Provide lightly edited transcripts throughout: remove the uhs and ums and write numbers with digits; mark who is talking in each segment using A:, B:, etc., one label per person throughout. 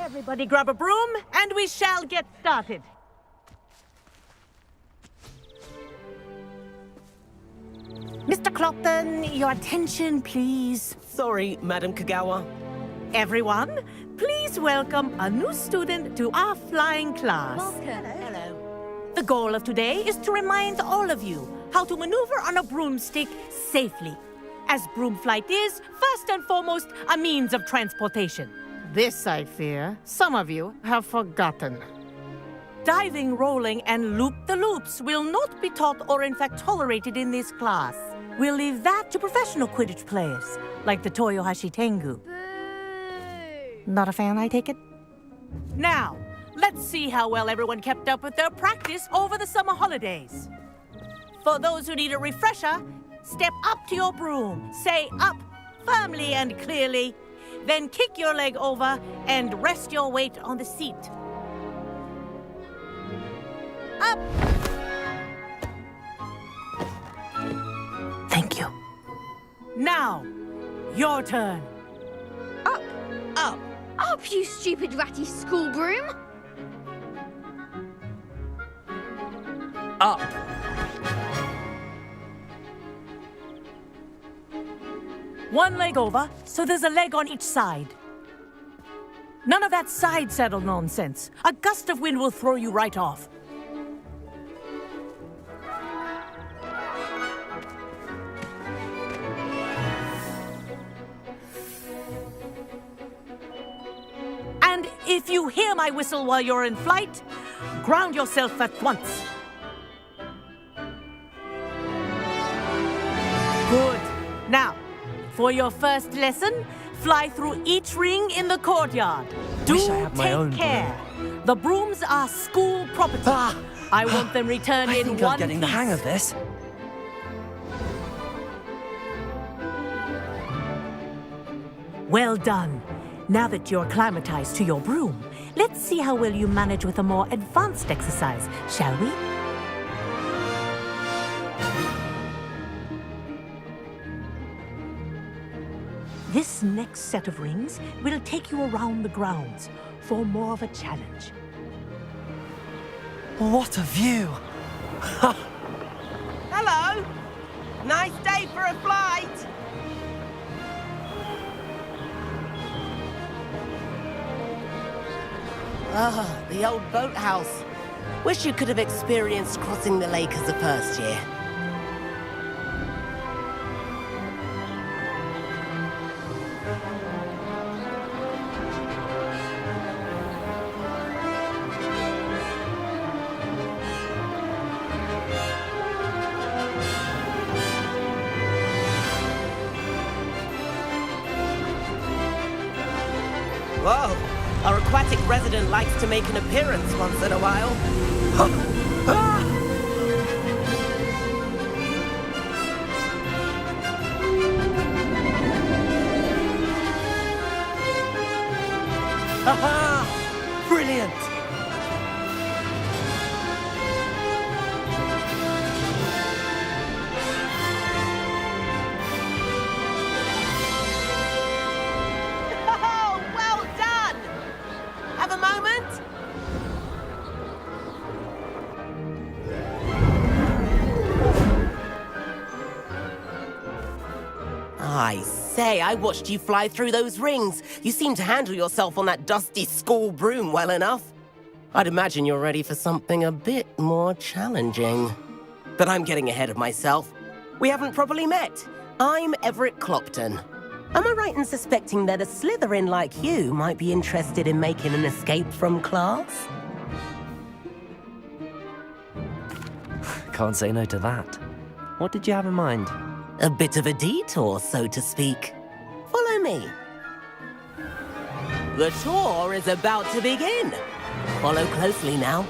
A: Everybody grab a broom, and we shall get started. Mr. Clopton, your attention, please.
B: Sorry, Madam Kagawa.
A: Everyone, please welcome a new student to our flying class.
B: Hello.
A: The goal of today is to remind all of you how to maneuver on a broomstick safely, as broom flight is, first and foremost, a means of transportation. This, I fear, some of you have forgotten. Diving, rolling, and loop-the-loops will not be taught or in fact tolerated in this class. We'll leave that to professional Quidditch players, like the Toyohashi Tengu.
C: Boo!
A: Not a fan, I take it? Now, let's see how well everyone kept up with their practice over the summer holidays. For those who need a refresher, step up to your broom, say up firmly and clearly, then kick your leg over and rest your weight on the seat. Up! Thank you. Now, your turn.
C: Up!
B: Up!
C: Up, you stupid ratty school broom!
B: Up!
A: One leg over, so there's a leg on each side. None of that side saddle nonsense. A gust of wind will throw you right off. And if you hear my whistle while you're in flight, ground yourself at once. Good. Now, for your first lesson, fly through each ring in the courtyard. Do
B: Wish I had my own
A: take care. The brooms are school property. I want them returned
B: I
A: in
B: think
A: one
B: I'm getting the
A: piece.
B: hang of this.
A: Well done. Now that you're acclimatized to your broom, let's see how well you manage with a more advanced exercise, shall we? This next set of rings will take you around the grounds for more of a challenge.
B: What a view!
D: Hello! Nice day for a flight!
B: Ah, the old boathouse. Wish you could have experienced crossing the lake as a first year. Whoa! Our aquatic resident likes to make an appearance once in a while. Aha! Brilliant!
D: Oh, well done! Have a moment?
B: I say, I watched you fly through those rings. You seem to handle yourself on that dusty school broom well enough. I'd imagine you're ready for something a bit more challenging. But I'm getting ahead of myself. We haven't properly met. I'm Everett Clopton. Am I right in suspecting that a Slytherin like you might be interested in making an escape from class?
E: Can't say no to that. What did you have in mind?
B: A bit of a detour, so to speak. Follow me. The tour is about to begin. Follow closely now.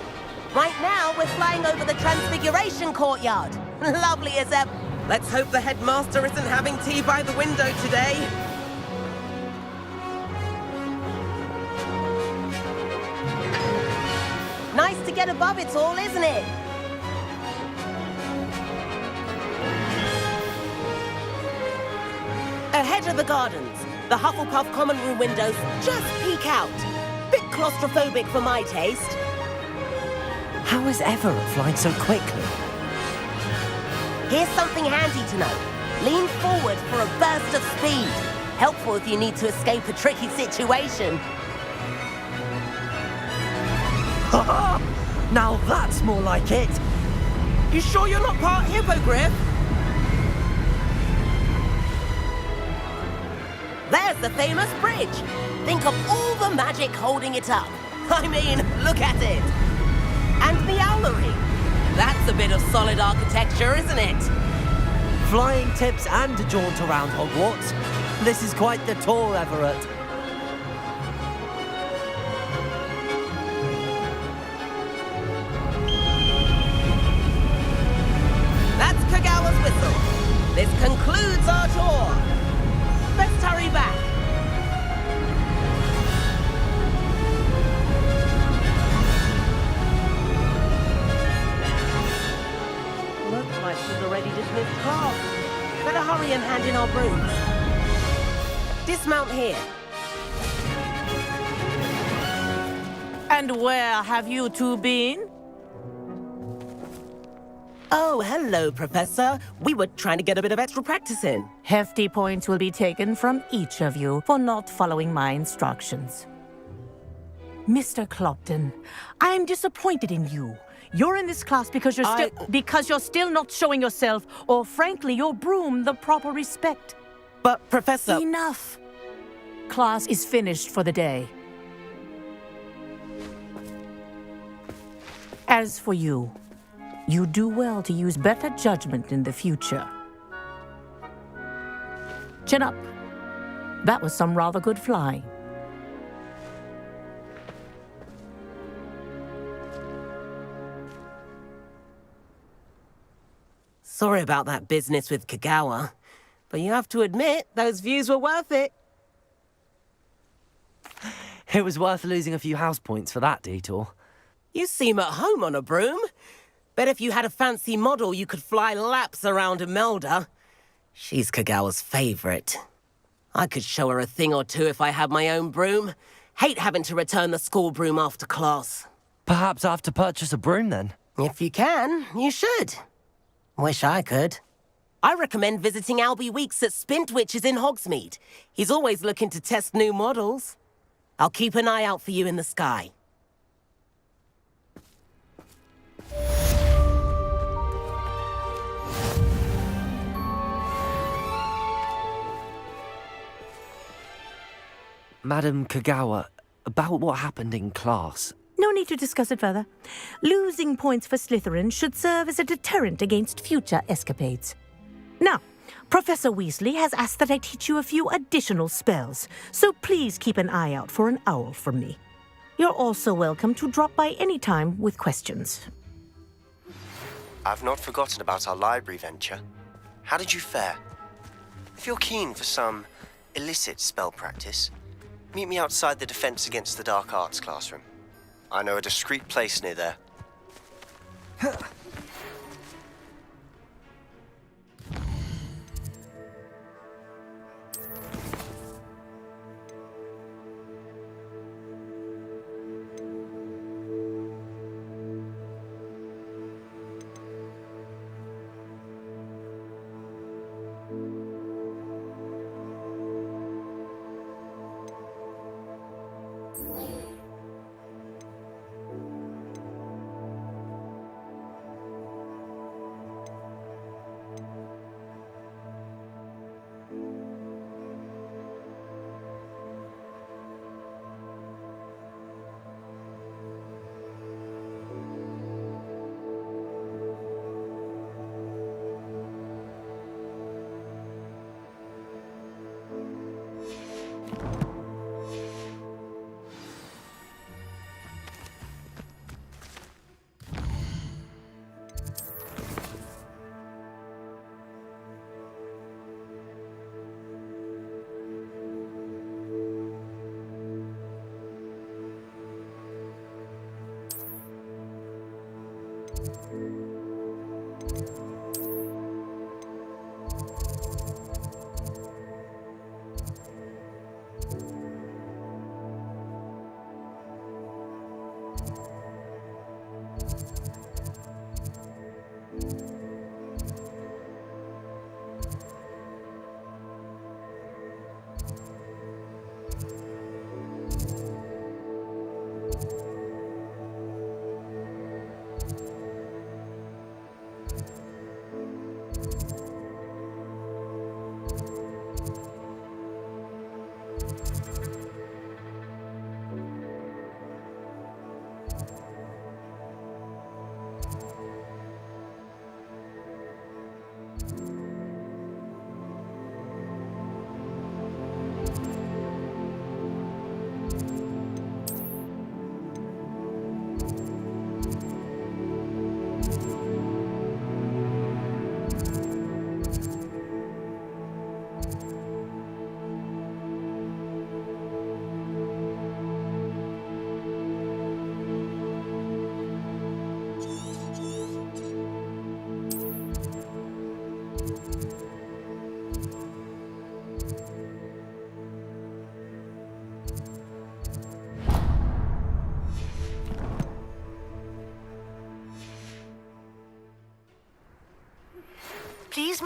B: Right now, we're flying over the Transfiguration Courtyard. Lovely as ever.
D: Let's hope the headmaster isn't having tea by the window today.
B: Nice to get above it all, isn't it? Ahead of the gardens, the Hufflepuff common room windows just peek out. Bit claustrophobic for my taste.
E: How is Everett flying so quickly?
B: Here's something handy to know. Lean forward for a burst of speed. Helpful if you need to escape a tricky situation.
E: Now that's more like it!
D: You sure you're not part hippogriff?
B: There's the famous bridge. Think of all the magic holding it up. I mean, look at it. And the owlery. That's a bit of solid architecture, isn't it?
E: Flying tips and a jaunt around Hogwarts. This is quite the tour, Everett.
B: That's Kagawa's whistle. This concludes our tour. Let's hurry back. Looks like she's already dismissed class. Better hurry and hand in our brooms. Dismount here.
A: And where have you two been?
B: Oh, hello, Professor. We were trying to get a bit of extra practice in.
A: Hefty points will be taken from each of you for not following my instructions. Mr. Clopton, I'm disappointed in you. You're in this class because you're still not showing yourself, or frankly, your broom the proper respect.
B: But, Professor...
A: Enough. Class is finished for the day. As for you, you do well to use better judgment in the future. Chin up. That was some rather good flying.
B: Sorry about that business with Kagawa, but you have to admit, those views were worth it.
E: It was worth losing a few house points for that detour.
B: You seem at home on a broom. Bet if you had a fancy model, you could fly laps around Imelda. She's Kagawa's favorite. I could show her a thing or two if I had my own broom. Hate having to return the school broom after class.
E: Perhaps I have to purchase a broom then.
B: If you can, you should. Wish I could. I recommend visiting Albie Weeks at Spintwitches in Hogsmeade. He's always looking to test new models. I'll keep an eye out for you in the sky.
E: Madam Kagawa, about what happened in class.
A: No need to discuss it further. Losing points for Slytherin should serve as a deterrent against future escapades. Now, Professor Weasley has asked that I teach you a few additional spells, so please keep an eye out for an owl from me. You're also welcome to drop by any time with questions.
F: I've not forgotten about our library venture. How did you fare? If you're keen for some illicit spell practice, meet me outside the Defense Against the Dark Arts classroom. I know a discreet place near there.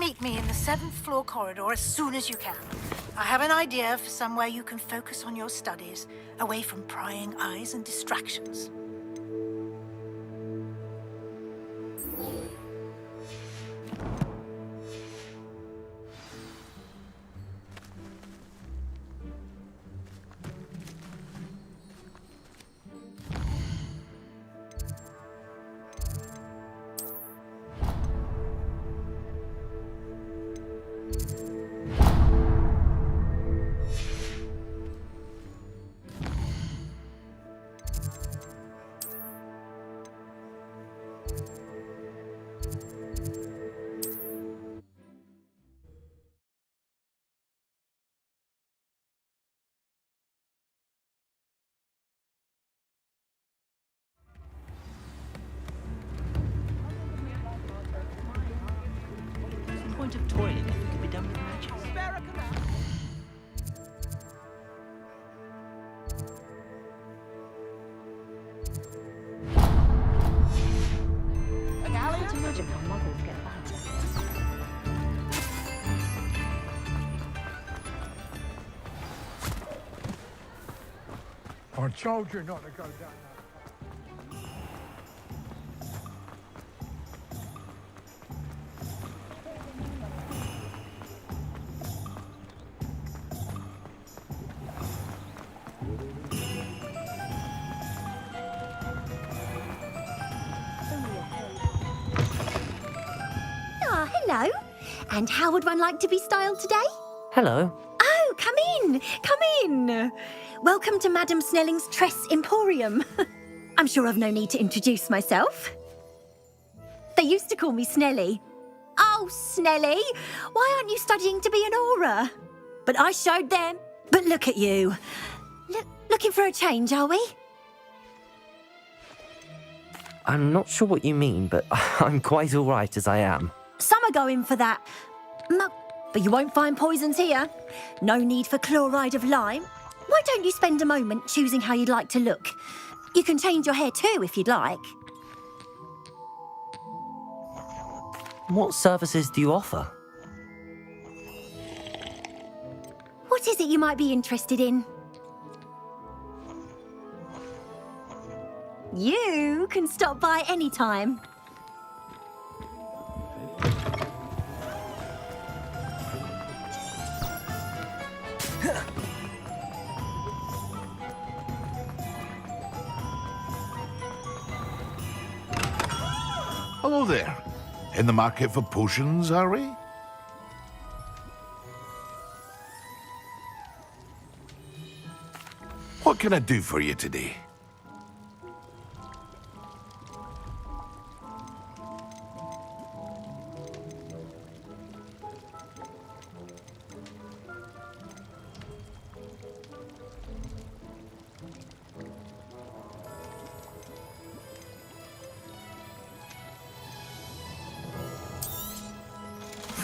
G: meet me in the 7th floor corridor as soon as you can. I have an idea for somewhere you can focus on your studies, away from prying eyes and distractions.
E: Point of toiling if it can be done with magic.
H: Imagine how muggles get back.
I: I told you not to go down that.
H: Ah, hello. And how would one like to be styled today?
E: Hello.
H: Oh, come in. Come in. Welcome to Madame Snelling's Tress Emporium. I'm sure I've no need to introduce myself. They used to call me Snelly. Oh, Snelly, why aren't you studying to be an aura? But I showed them. But look at you. Looking for a change, are we?
E: I'm not sure what you mean, but I'm quite all right as I am.
H: Some are going for that. But you won't find poisons here. No need for chloride of lime. Why don't you spend a moment choosing how you'd like to look? You can change your hair too if you'd like.
E: What services do you offer?
H: What is it you might be interested in? You can stop by any time.
J: Hello there. In the market for potions, are we? What can I do for you today?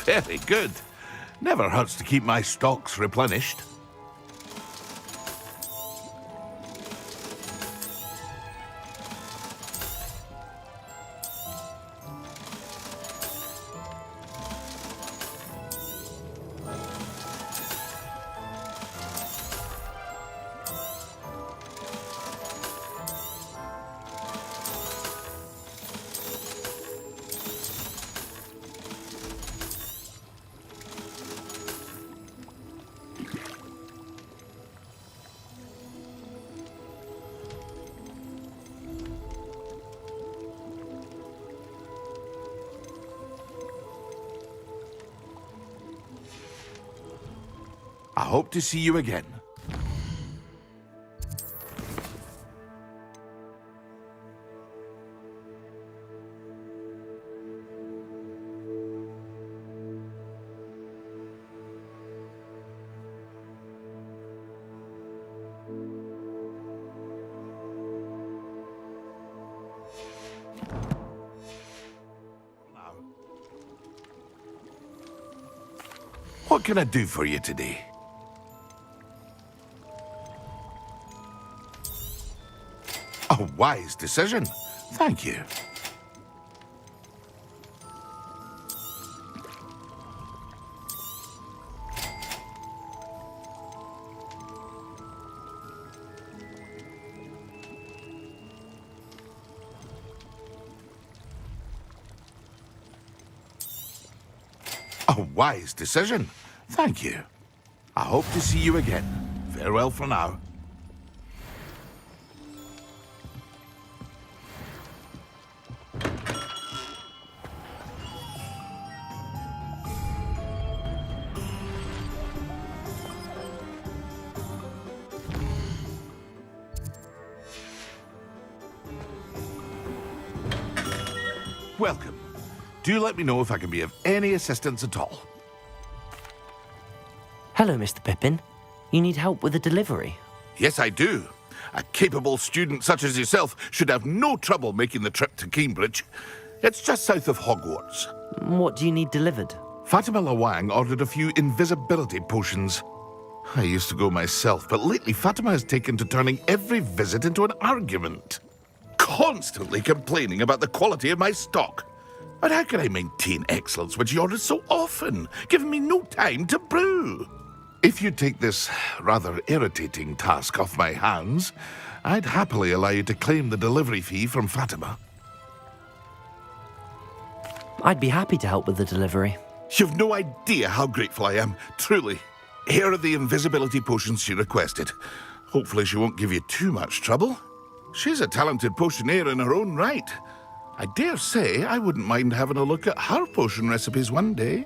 J: Very good. Never hurts to keep my stocks replenished. I hope to see you again. What can I do for you today? A wise decision. Thank you. A wise decision. Thank you. I hope to see you again. Farewell for now. Welcome. Do let me know if I can be of any assistance at all.
E: Hello, Mr. Pippin. You need help with a delivery?
J: Yes, I do. A capable student such as yourself should have no trouble making the trip to Cambridge. It's just south of Hogwarts.
E: What do you need delivered?
J: Fatima Lawang ordered a few invisibility potions. I used to go myself, but lately Fatima has taken to turning every visit into an argument. Constantly complaining about the quality of my stock. But how can I maintain excellence when she orders so often, giving me no time to brew? If you take this rather irritating task off my hands, I'd happily allow you to claim the delivery fee from Fatima.
E: I'd be happy to help with the delivery.
J: You've no idea how grateful I am, truly. Here are the invisibility potions she requested. Hopefully she won't give you too much trouble. She's a talented potioneer in her own right. I dare say I wouldn't mind having a look at her potion recipes one day.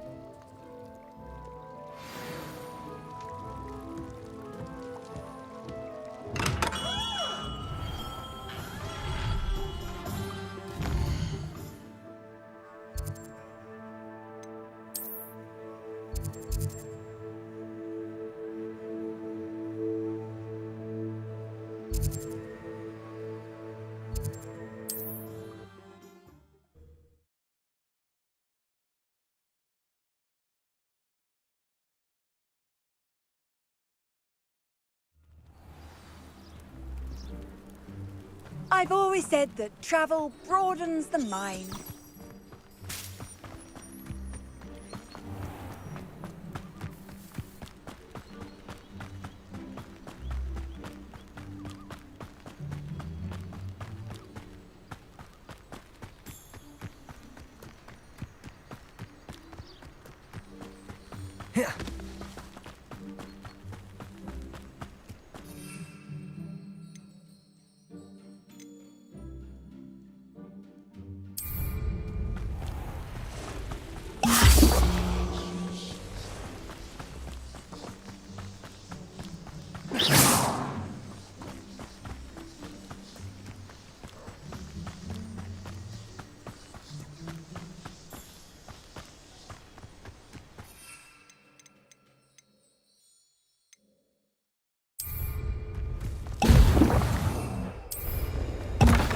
K: I've always said that travel broadens the mind.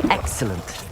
E: Excellent.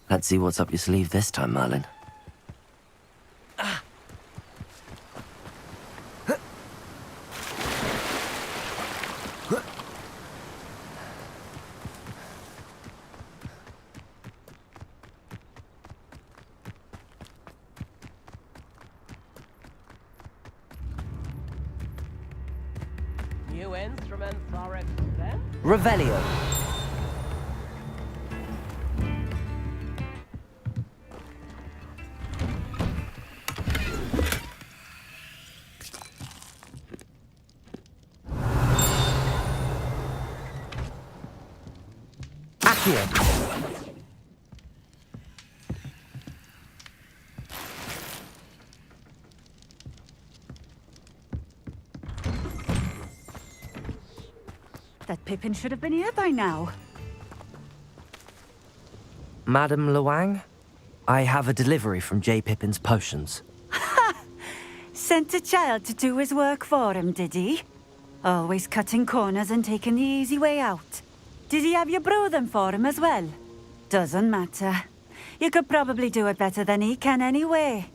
E: Let's see what's up your sleeve this time, Merlin.
B: instruments are expensive.
E: Revelio. Accio.
K: That Pippin should have been here by now.
E: Madame Luang, I have a delivery from J. Pippin's potions.
K: Sent a child to do his work for him, did he? Always cutting corners and taking the easy way out. Did he have you brew them for him as well? Doesn't matter. You could probably do it better than he can anyway.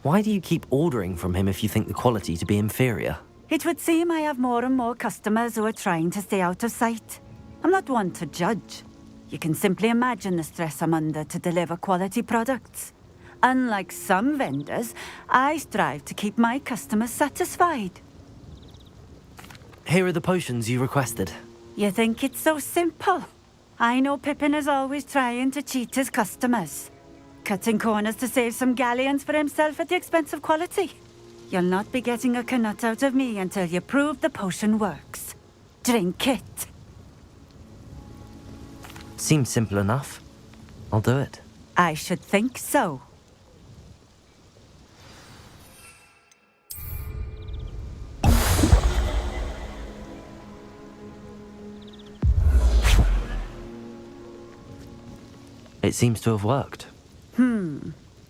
E: Why do you keep ordering from him if you think the quality to be inferior?
K: It would seem I have more and more customers who are trying to stay out of sight. I'm not one to judge. You can simply imagine the stress I'm under to deliver quality products. Unlike some vendors, I strive to keep my customers satisfied.
E: Here are the potions you requested.
K: You think it's so simple? I know Pippin is always trying to cheat his customers. Cutting corners to save some galleons for himself at the expense of quality. You'll not be getting a knut out of me until you prove the potion works. Drink it.
E: Seems simple enough. I'll do it.
K: I should think so.
E: It seems to have worked.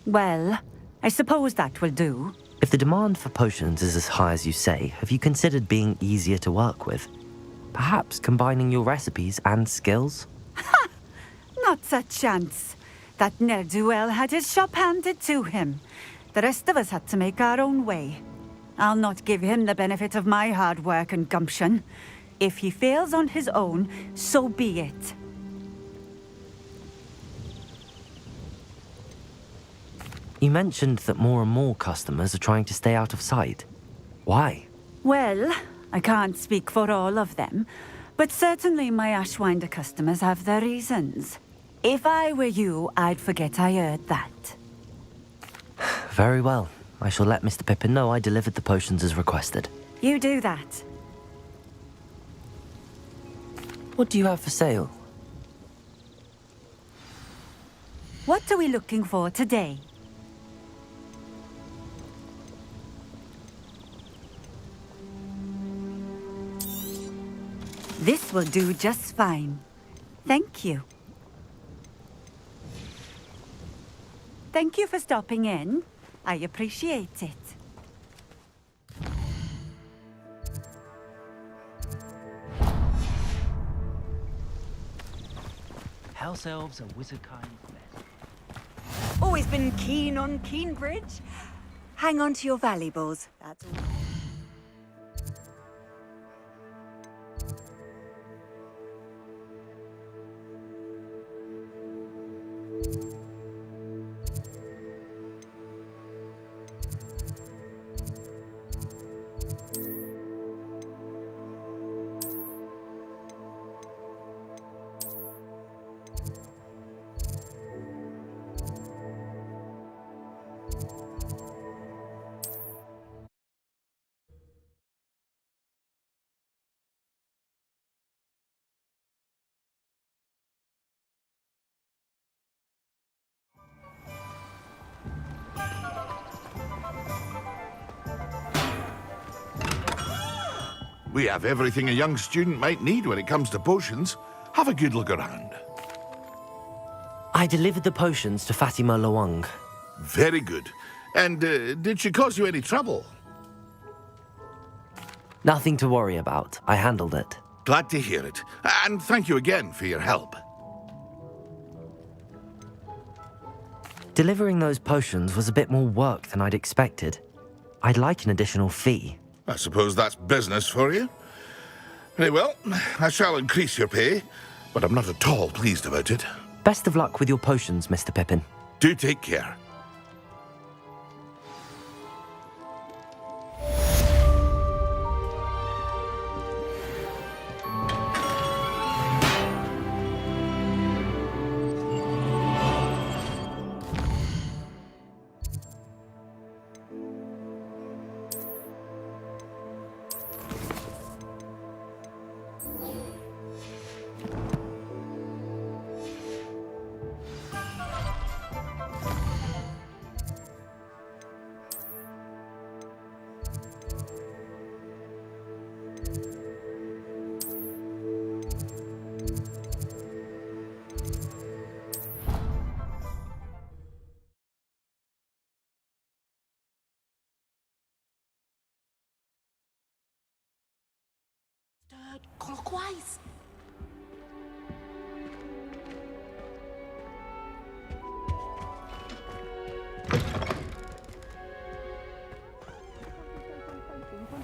K: Well, I suppose that will do.
E: If the demand for potions is as high as you say, have you considered being easier to work with? Perhaps combining your recipes and skills?
K: Not a chance. That ne'er-do-well had his shop handed to him. The rest of us had to make our own way. I'll not give him the benefit of my hard work and gumption. If he fails on his own, so be it.
E: You mentioned that more and more customers are trying to stay out of sight. Why?
K: Well, I can't speak for all of them, but certainly my Ashwinder customers have their reasons. If I were you, I'd forget I heard that.
E: Very well. I shall let Mr. Pippin know I delivered the potions as requested.
K: You do that.
E: What do you have for sale?
K: What are we looking for today? This will do just fine. Thank you. Thank you for stopping in. I appreciate it.
E: House elves and wizardkind.
K: Always been keen on Keenbridge. Hang on to your valuables. That's all.
J: We have everything a young student might need when it comes to potions. Have a good look around.
E: I delivered the potions to Fatima Luang.
J: Very good. And did she cause you any trouble?
E: Nothing to worry about. I handled it.
J: Glad to hear it. And thank you again for your help.
E: Delivering those potions was a bit more work than I'd expected. I'd like an additional fee.
J: I suppose that's business for you. Very well, I shall increase your pay, but I'm not at all pleased about it.
E: Best of luck with your potions, Mr. Pippin.
J: Do take care.
D: eyes.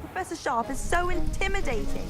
L: Professor Sharp is so intimidating.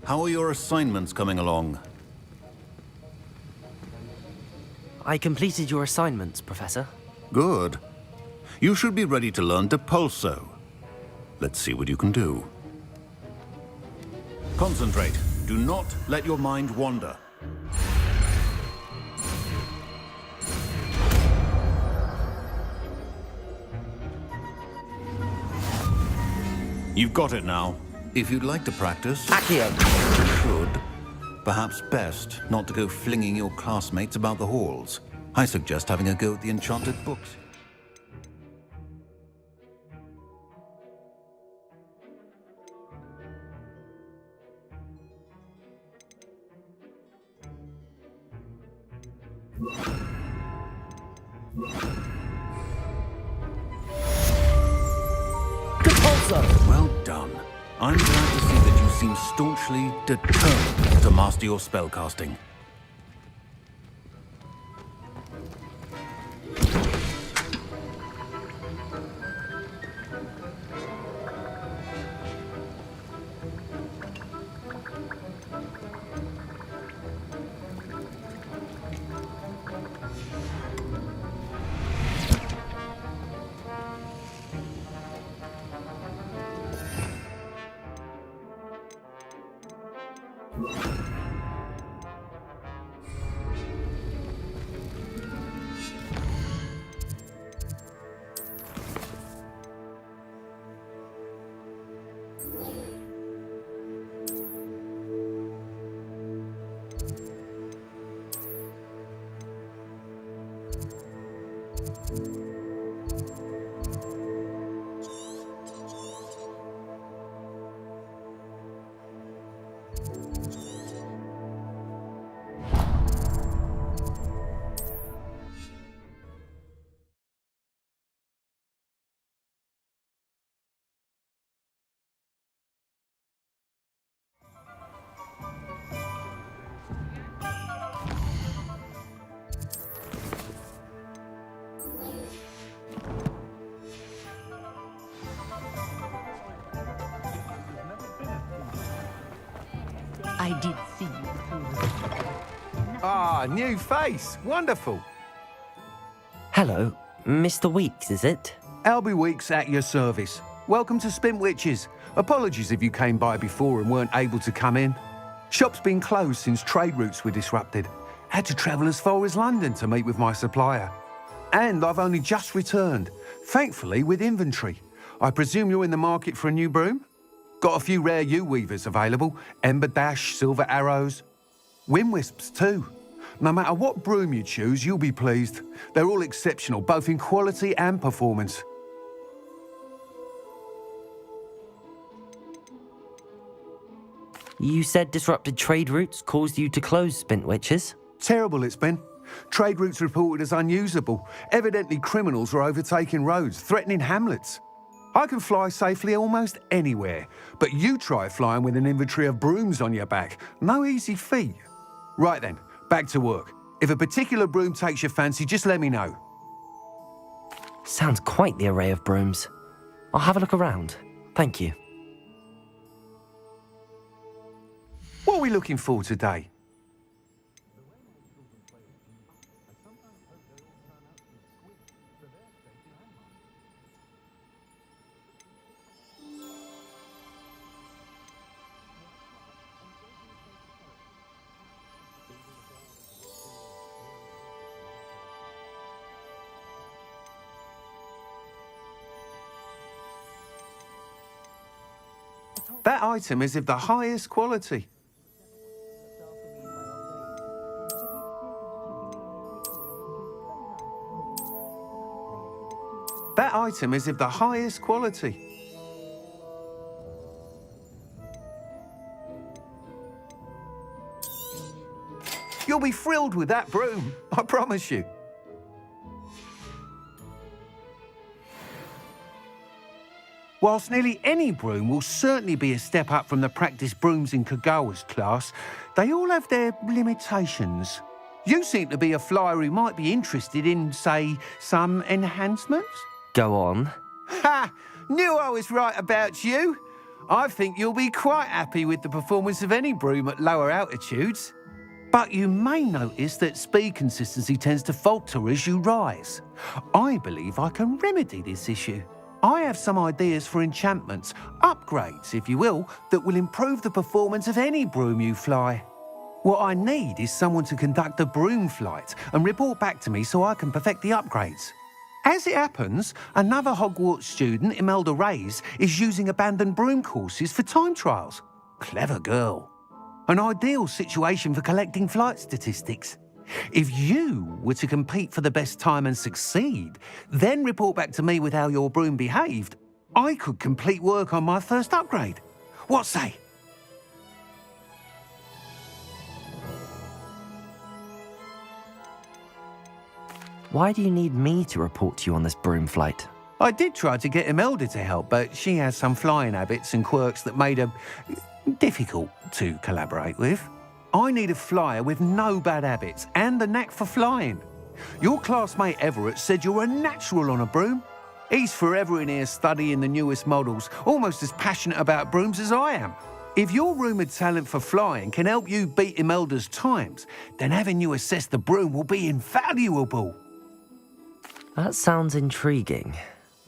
M: How are your assignments coming along?
E: I completed your assignments, Professor.
M: Good. You should be ready to learn Depulso. Let's see what you can do. Concentrate. Do not let your mind wander. You've got it now. If you'd like to practice,
B: Accio.
M: you should. Perhaps best not to go flinging your classmates about the halls. I suggest having a go at the enchanted books. Well done. I'm glad to see that you seem staunchly determined to master your spellcasting.
A: I did see you.
N: Ah, new face. Wonderful.
E: Hello, Mr. Weeks, is it?
N: Albie Weeks at your service. Welcome to Spintwitches. Apologies if you came by before and weren't able to come in. Shop's been closed since trade routes were disrupted. Had to travel as far as London to meet with my supplier. And I've only just returned, thankfully with inventory. I presume you're in the market for a new broom? Got a few rare U-weavers available, Ember Dash, Silver Arrows, Wind Wisps too. No matter what broom you choose, you'll be pleased. They're all exceptional, both in quality and performance.
E: You said disrupted trade routes caused you to close Spintwitches?
N: Terrible it's been. Trade routes reported as unusable. Evidently criminals were overtaking roads, threatening hamlets. I can fly safely almost anywhere, but you try flying with an inventory of brooms on your back. No easy feat. Right then, back to work. If a particular broom takes your fancy, just let me know.
E: Sounds quite the array of brooms. I'll have a look around. Thank you.
N: What are we looking for today? That item is of the highest quality. That item is of the highest quality. You'll be thrilled with that broom, I promise you. Whilst nearly any broom will certainly be a step up from the practice brooms in Kagawa's class, they all have their limitations. You seem to be a flyer who might be interested in, say, some enhancements?
E: Go on.
N: Ha! Knew I was right about you. I think you'll be quite happy with the performance of any broom at lower altitudes. But you may notice that speed consistency tends to falter as you rise. I believe I can remedy this issue. I have some ideas for enchantments, upgrades, if you will, that will improve the performance of any broom you fly. What I need is someone to conduct a broom flight and report back to me so I can perfect the upgrades. As it happens, another Hogwarts student, Imelda Reyes, is using abandoned broom courses for time trials. Clever girl. An ideal situation for collecting flight statistics. If you were to compete for the best time and succeed, then report back to me with how your broom behaved, I could complete work on my first upgrade. What say?
E: Why do you need me to report to you on this broom flight?
N: I did try to get Imelda to help, but she has some flying habits and quirks that made her difficult to collaborate with. I need a flyer with no bad habits and the knack for flying. Your classmate Everett said you're a natural on a broom. He's forever in here studying the newest models, almost as passionate about brooms as I am. If your rumoured talent for flying can help you beat Imelda's times, then having you assess the broom will be invaluable.
E: That sounds intriguing.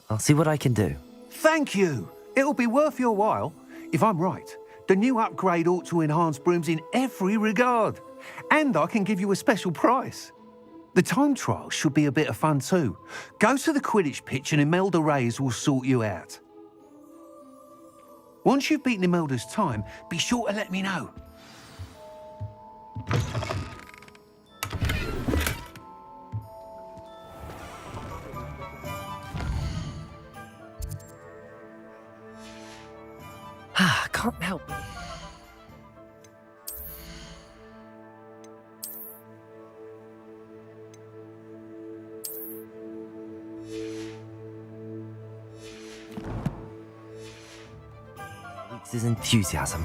E: I'll see what I can do.
N: Thank you. It'll be worth your while. If I'm right, the new upgrade ought to enhance brooms in every regard. And I can give you a special price. The time trial should be a bit of fun too. Go to the Quidditch pitch and Imelda Reyes will sort you out. Once you've beaten Imelda's time, be sure to let me know.
E: Can't help it. Weeks his enthusiasm.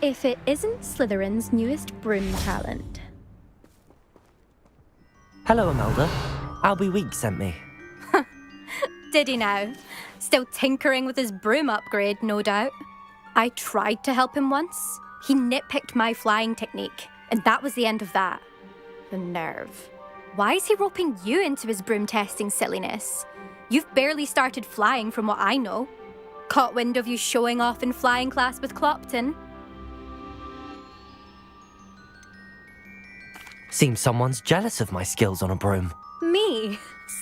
C: If it isn't Slytherin's newest broom talent.
E: Hello, Imelda. Albie Week sent me.
C: Did he now? Still tinkering with his broom upgrade, no doubt. I tried to help him once. He nitpicked my flying technique, and that was the end of that. The nerve. Why is he roping you into his broom testing silliness? You've barely started flying from what I know. Caught wind of you showing off in flying class with Clopton.
E: Seems someone's jealous of my skills on a broom.
C: Me?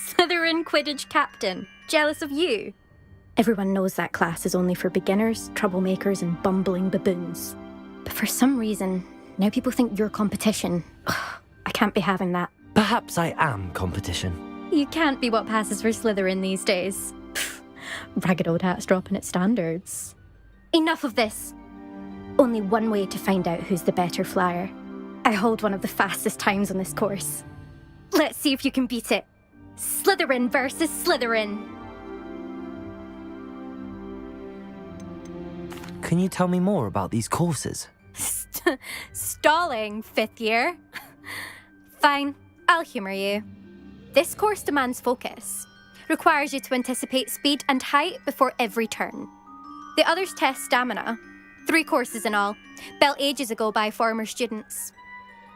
C: Slytherin Quidditch captain. Jealous of you? Everyone knows that class is only for beginners, troublemakers, and bumbling baboons. But for some reason, now people think you're competition. Ugh, I can't be having that.
E: Perhaps I am competition.
C: You can't be what passes for Slytherin these days. Pfft, ragged old hat's dropping its standards. Enough of this. Only one way to find out who's the better flyer. I hold one of the fastest times on this course. Let's see if you can beat it. Slytherin versus Slytherin.
E: Can you tell me more about these courses?
C: Stalling, 5th year? Fine, I'll humour you. This course demands focus. Requires you to anticipate speed and height before every turn. The others test stamina. 3 courses in all, built ages ago by former students.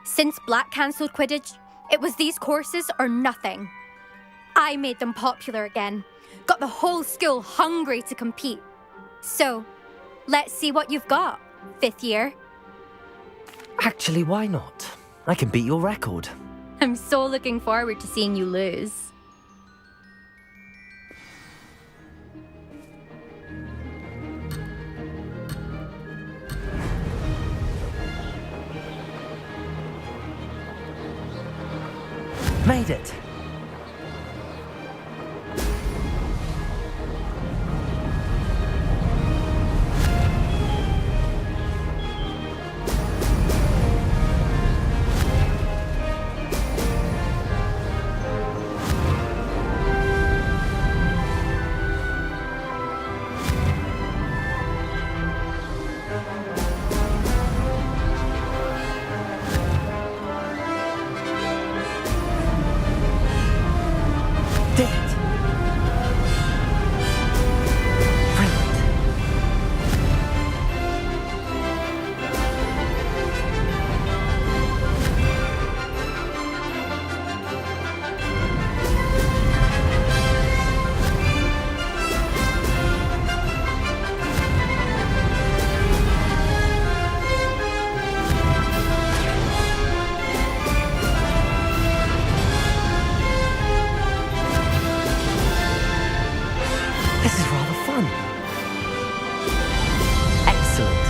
C: Since Black cancelled Quidditch, it was these courses or nothing. I made them popular again, got the whole school hungry to compete. So, let's see what you've got, 5th year.
E: Actually, why not? I can beat your record.
C: I'm so looking forward to seeing you lose.
E: Made it! Did it! Brilliant. This is rather fun. Excellent.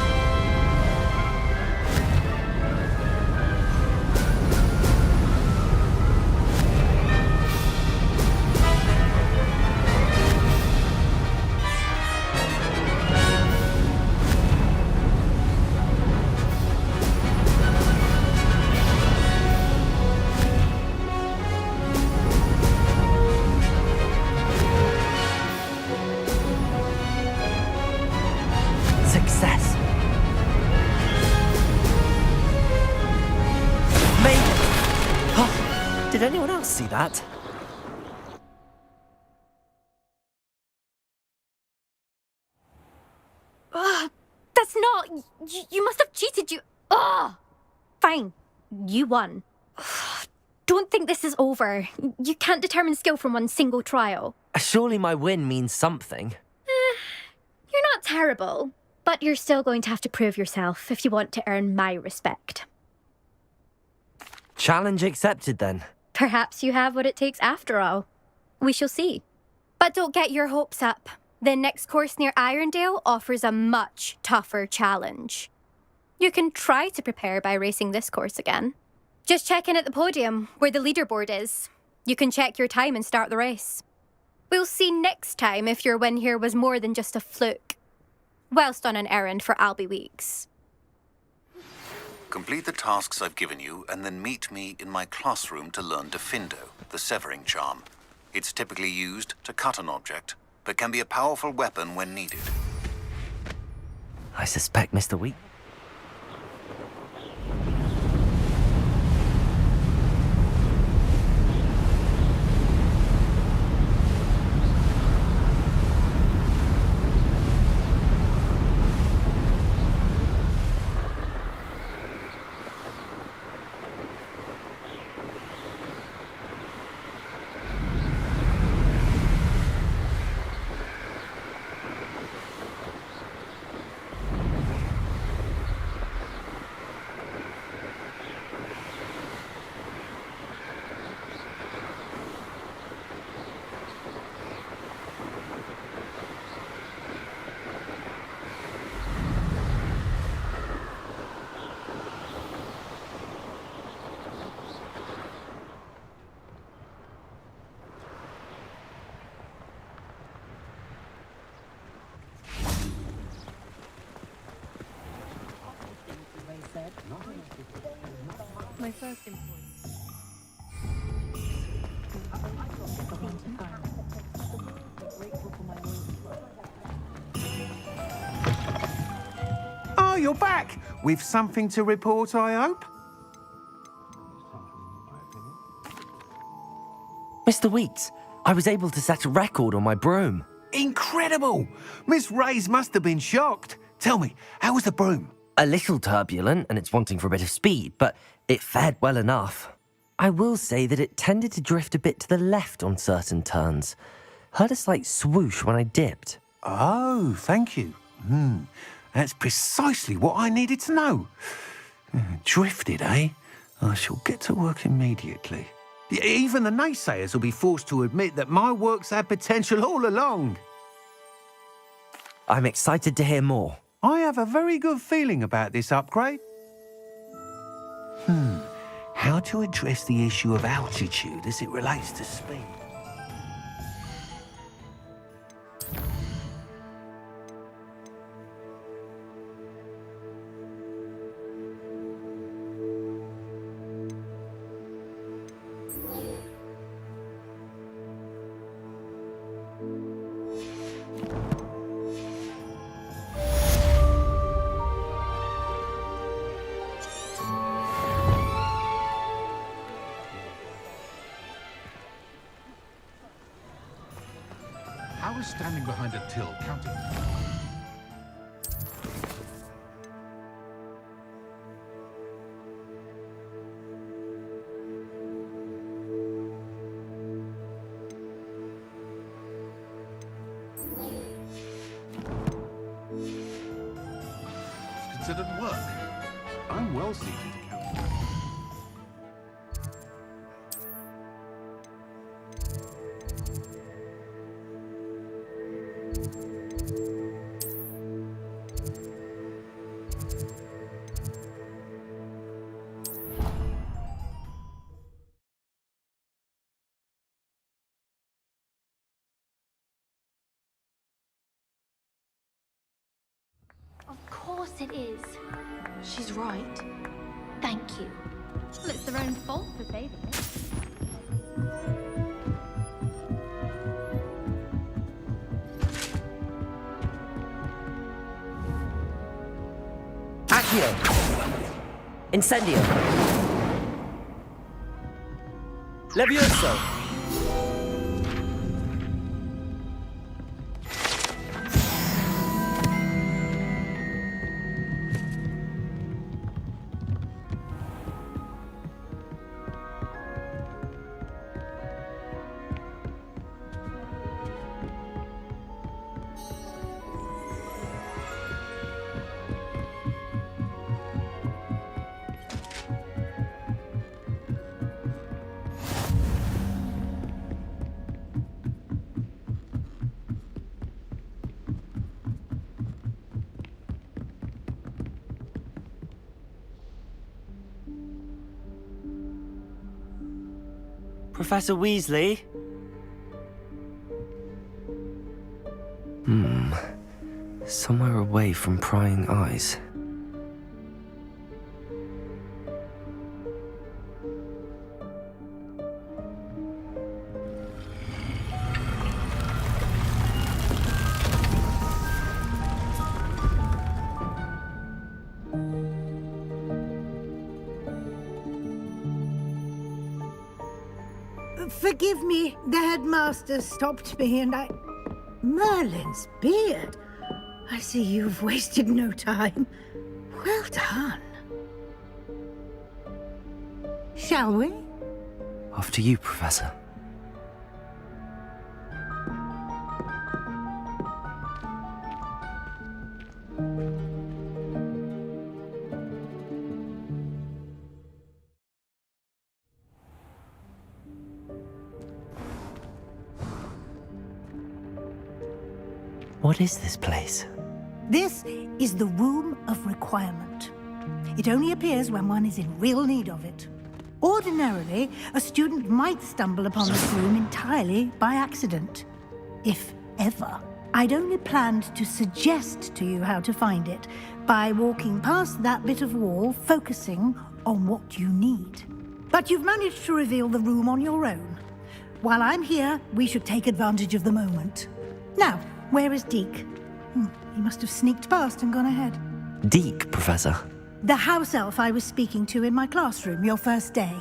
E: Success. Made it! Huh? Did anyone else see that?
C: That's not... You must have cheated, you... Ugh! Fine, you won. Don't think this is over. You can't determine skill from one single trial.
E: Surely my win means something.
C: You're not terrible, but you're still going to have to prove yourself if you want to earn my respect.
E: Challenge accepted then.
C: Perhaps you have what it takes after all. We shall see. But don't get your hopes up. The next course near Irondale offers a much tougher challenge. You can try to prepare by racing this course again. Just check in at the podium, where the leaderboard is. You can check your time and start the race. We'll see next time if your win here was more than just a fluke. Whilst on an errand for Albie Weeks.
M: Complete the tasks I've given you, and then meet me in my classroom to learn Diffindo, the severing charm. It's typically used to cut an object, but can be a powerful weapon when needed.
E: I suspect Mr. Week.
A: My first employee.
N: you're back. With something to report, I hope?
E: Mr. Weeks, I was able to set a record on my broom.
N: Incredible! Miss Reyes must have been shocked. Tell me, how was the broom?
E: A little turbulent, and it's wanting for a bit of speed, but it fared well enough. I will say that it tended to drift a bit to the left on certain turns. Heard a slight swoosh when I dipped.
N: Oh, thank you. That's precisely what I needed to know. Drifted, eh? I shall get to work immediately. Even the naysayers will be forced to admit that my work's had potential all along.
E: I'm excited to hear more.
N: I have a very good feeling about this upgrade. How to address the issue of altitude as it relates to speed?
J: How is standing behind a till counting? It's considered work. I'm well seated to count.
O: Of course it is. She's right. Thank you.
C: Well, it's their own fault for saving it.
E: Accio! Incendio! Levioso! Professor Weasley? Somewhere away from prying eyes.
G: Forgive me, the headmaster stopped me and I... Merlin's beard. I see you've wasted no time. Well done. Shall we?
E: After you, Professor. What is this place?
G: This is the Room of Requirement. It only appears when one is in real need of it. Ordinarily, a student might stumble upon this room entirely by accident. If ever. I'd only planned to suggest to you how to find it by walking past that bit of wall, focusing on what you need. But you've managed to reveal the room on your own. While I'm here, we should take advantage of the moment. Now, where is Deke? He must have sneaked past and gone ahead.
E: Deke, Professor.
G: The house elf I was speaking to in my classroom your first day.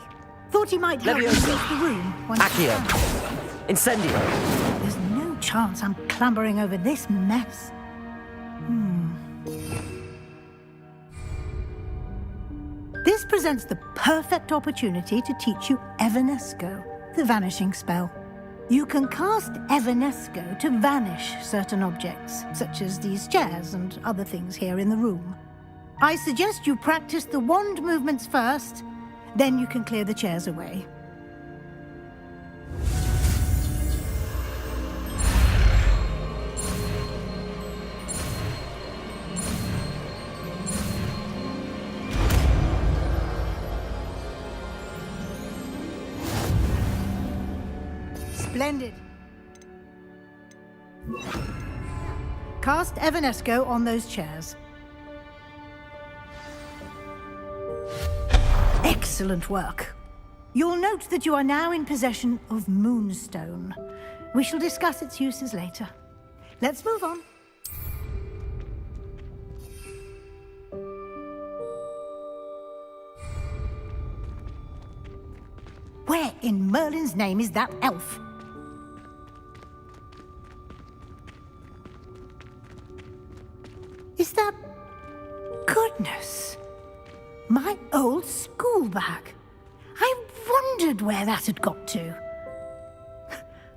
G: Thought he might help me reach the room once he
E: Accio.
G: found it.
E: Incendio.
G: There's no chance I'm clambering over this mess. This presents the perfect opportunity to teach you Evanesco, the vanishing spell. You can cast Evanesco to vanish certain objects, such as these chairs and other things here in the room. I suggest you practice the wand movements first, then you can clear the chairs away. Splendid. Cast Evanesco on those chairs. Excellent work. You'll note that you are now in possession of Moonstone. We shall discuss its uses later. Let's move on. Where in Merlin's name is that elf? Is that... Goodness! My old school bag. I wondered where that had got to.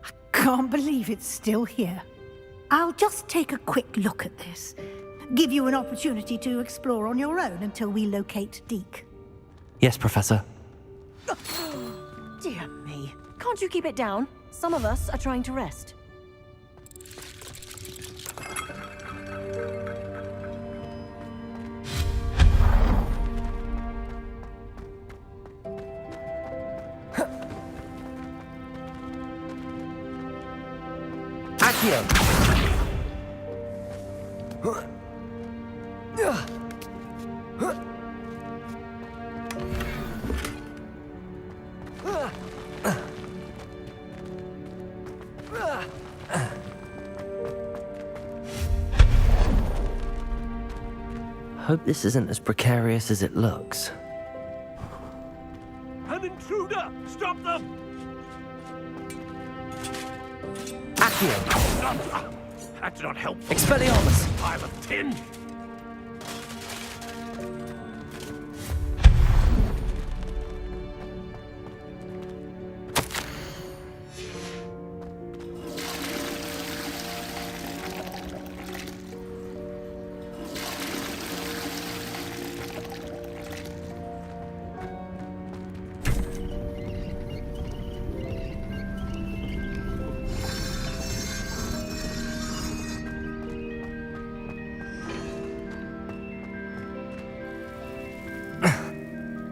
G: I can't believe it's still here. I'll just take a quick look at this. Give you an opportunity to explore on your own until we locate Deke.
E: Yes, Professor.
L: Dear me. Can't you keep it down? Some of us are trying to rest.
E: Accio! Hope this isn't as precarious as it looks.
P: An intruder! Stop them!
E: Accio!
P: That's not helpful.
E: Expelliarmus!
P: Pile of tin!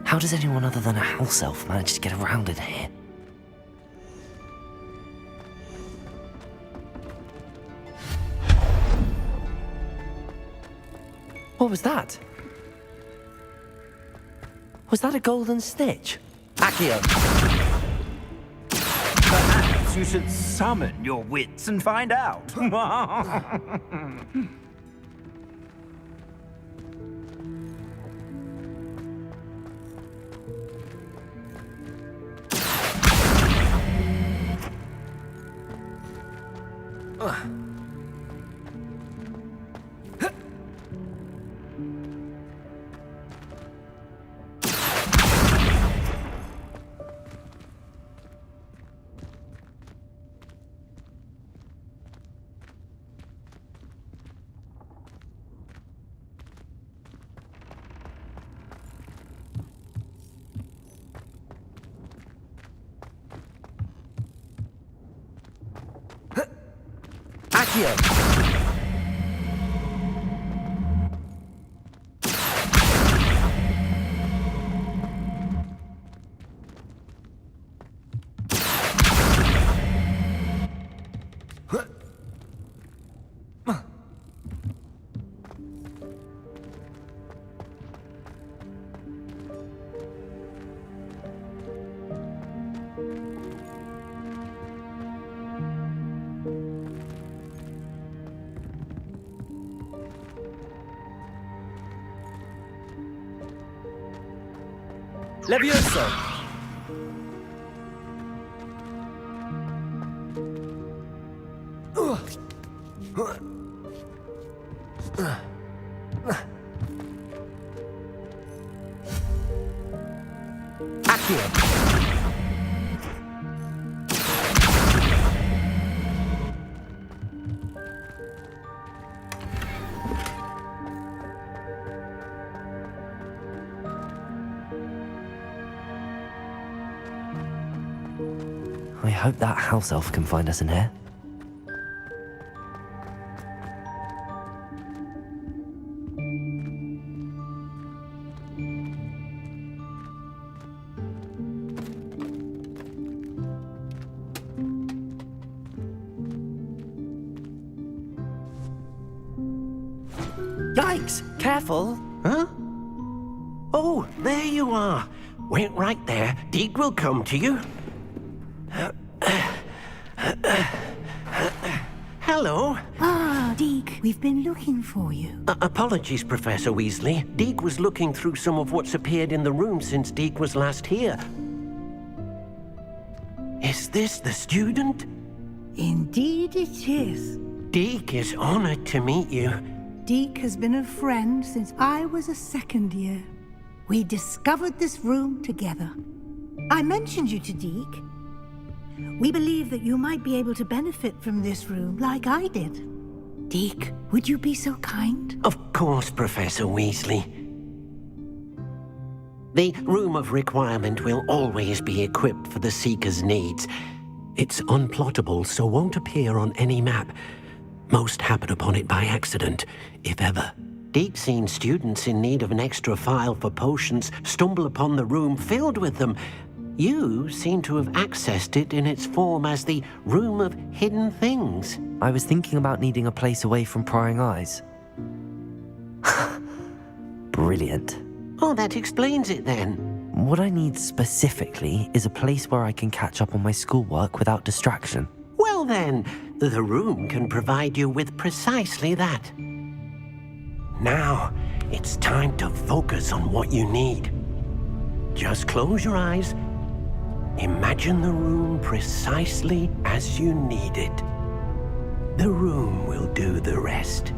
E: How does anyone other than a house elf manage to get around in here? What was that? Was that a golden snitch? Accio!
P: Perhaps you should summon your wits and find out.
E: Accio!
P: Levioso!
E: I hope that house elf can find us in here.
Q: Yikes! Careful! Huh? Oh, there you are. Wait right there. Deke will come to you. Hello.
G: Ah, Deke, we've been looking for you.
Q: Apologies, Professor Weasley. Deke was looking through some of what's appeared in the room since Deke was last here. Is this the student?
G: Indeed it is.
Q: Deke is honored to meet you.
G: Deke has been a friend since I was a second year. We discovered this room together. I mentioned you to Deke. We believe that you might be able to benefit from this room like I did. Deke, would you be so kind?
Q: Of course, Professor Weasley. The Room of Requirement will always be equipped for the Seeker's needs. It's unplottable, so won't appear on any map. Most happen upon it by accident, if ever. Deke's seen students in need of an extra file for potions stumble upon the room filled with them. You seem to have accessed it in its form as the Room of Hidden Things.
E: I was thinking about needing a place away from prying eyes. Brilliant.
Q: Oh, that explains it then.
E: What I need specifically is a place where I can catch up on my schoolwork without distraction.
Q: Well then, the room can provide you with precisely that. Now, it's time to focus on what you need. Just close your eyes. Imagine the room precisely as you need it. The room will do the rest.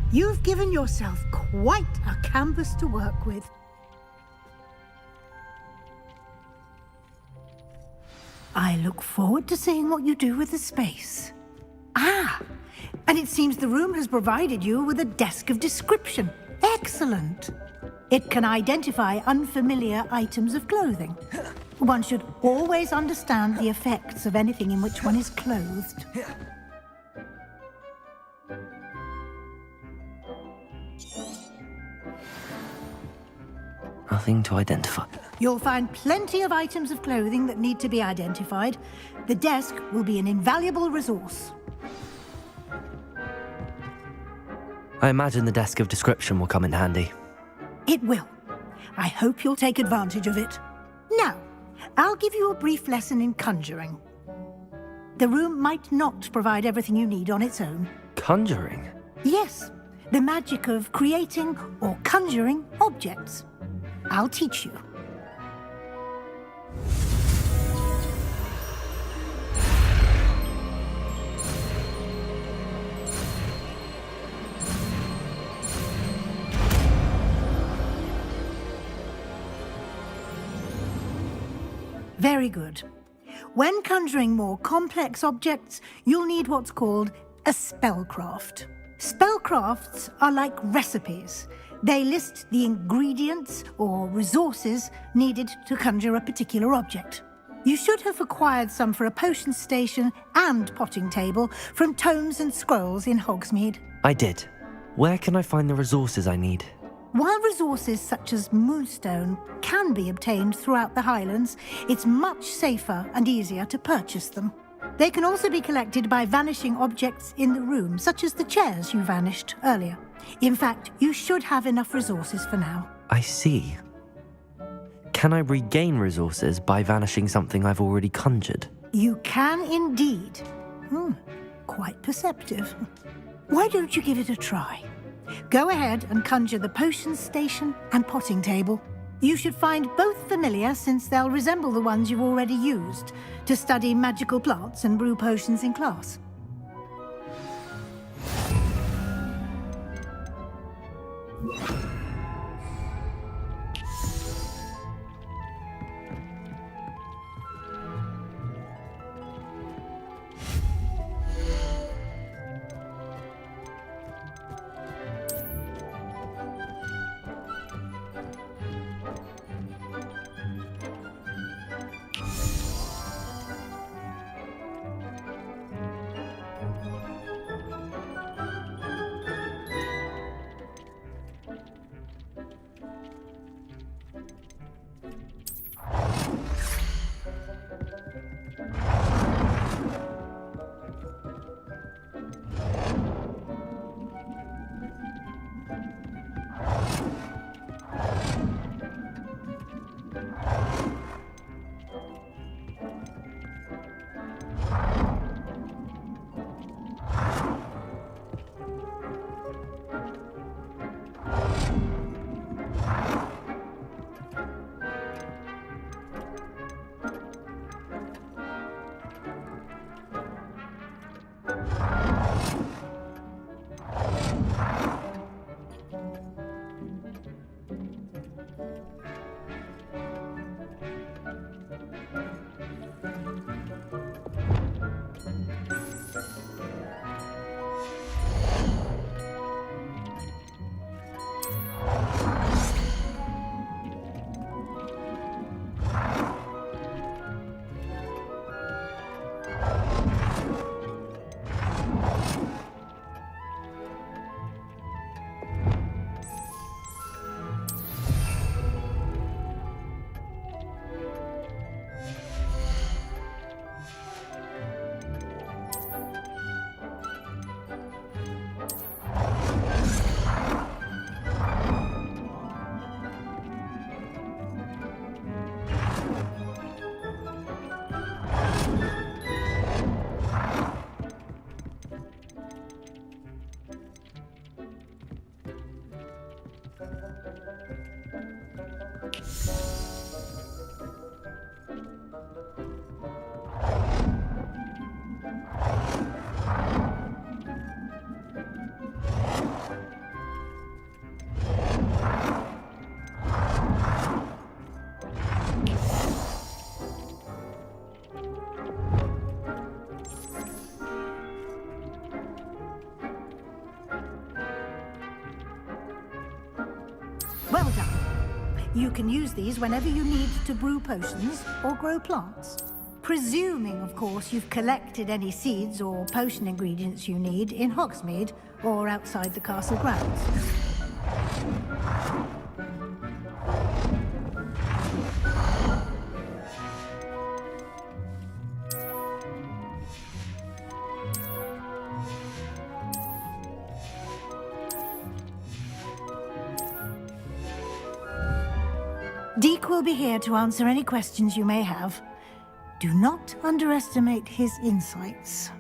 G: You've given yourself quite a canvas to work with. I look forward to seeing what you do with the space. Ah, and it seems the room has provided you with a desk of description. Excellent. It can identify unfamiliar items of clothing. One should always understand the effects of anything in which one is clothed.
E: Nothing to identify.
G: You'll find plenty of items of clothing that need to be identified. The desk will be an invaluable resource.
E: I imagine the desk of description will come in handy.
G: It will. I hope you'll take advantage of it. Now, I'll give you a brief lesson in conjuring. The room might not provide everything you need on its own.
E: Conjuring?
G: Yes, the magic of creating or conjuring objects. I'll teach you. Very good. When conjuring more complex objects, you'll need what's called a spellcraft. Spellcrafts are like recipes. They list the ingredients or resources needed to conjure a particular object. You should have acquired some for a potion station and potting table from tomes and scrolls in Hogsmeade.
E: I did. Where can I find the resources I need?
G: While resources such as moonstone can be obtained throughout the Highlands, it's much safer and easier to purchase them. They can also be collected by vanishing objects in the room, such as the chairs you vanished earlier. In fact, you should have enough resources for now.
E: I see. Can I regain resources by vanishing something I've already conjured?
G: You can indeed. Quite perceptive. Why don't you give it a try? Go ahead and conjure the potion station and potting table. You should find both familiar, since they'll resemble the ones you've already used to study magical plants and brew potions in class. Well done. You can use these whenever you need to brew potions or grow plants. Presuming, of course, you've collected any seeds or potion ingredients you need in Hogsmeade or outside the castle grounds. Deek will be here to answer any questions you may have. Do not underestimate his insights.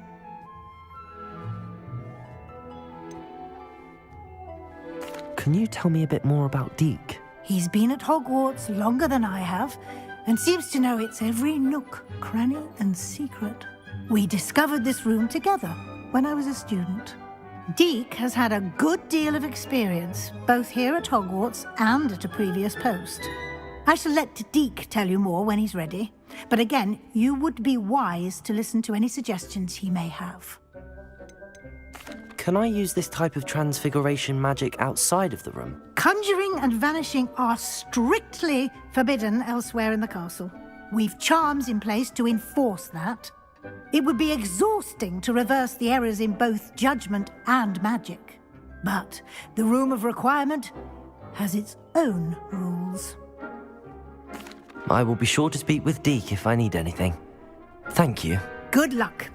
E: Can you tell me a bit more about Deek?
G: He's been at Hogwarts longer than I have, and seems to know its every nook, cranny, and secret. We discovered this room together when I was a student. Deek has had a good deal of experience, both here at Hogwarts and at a previous post. I shall let Deek tell you more when he's ready, but again, you would be wise to listen to any suggestions he may have.
E: Can I use this type of transfiguration magic outside of the room?
G: Conjuring and vanishing are strictly forbidden elsewhere in the castle. We've charms in place to enforce that. It would be exhausting to reverse the errors in both judgment and magic. But the Room of Requirement has its own rules.
E: I will be sure to speak with Deke if I need anything. Thank you.
G: Good luck.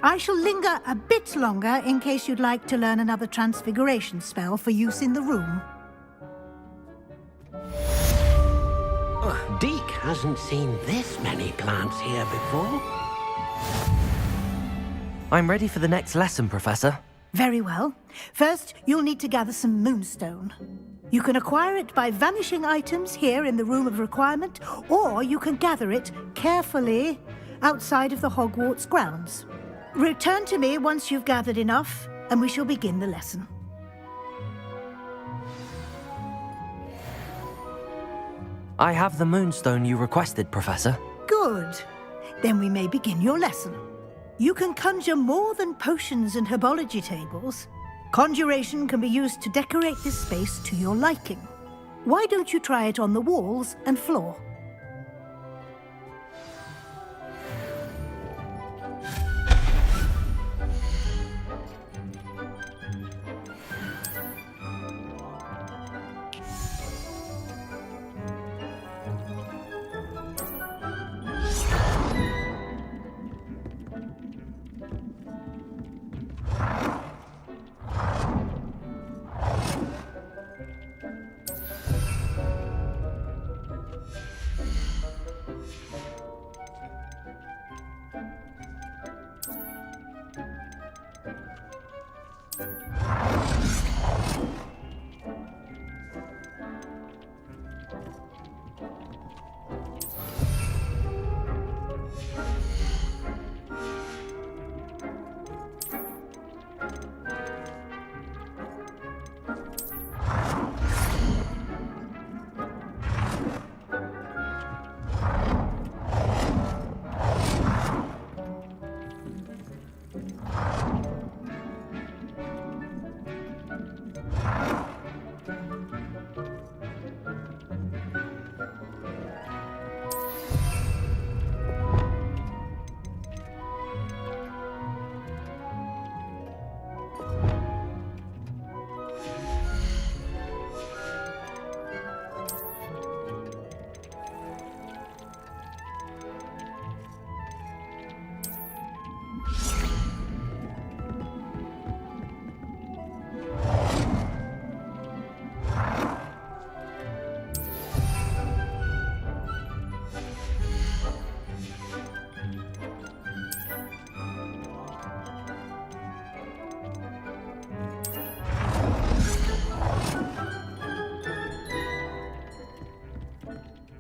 G: I shall linger a bit longer in case you'd like to learn another transfiguration spell for use in the room.
Q: Deke hasn't seen this many plants here before.
E: I'm ready for the next lesson, Professor.
G: Very well. First, you'll need to gather some moonstone. You can acquire it by vanishing items here in the Room of Requirement, or you can gather it carefully outside of the Hogwarts grounds. Return to me once you've gathered enough, and we shall begin the lesson.
E: I have the moonstone you requested, Professor.
G: Good. Then we may begin your lesson. You can conjure more than potions and herbology tables. Conjuration can be used to decorate this space to your liking. Why don't you try it on the walls and floor?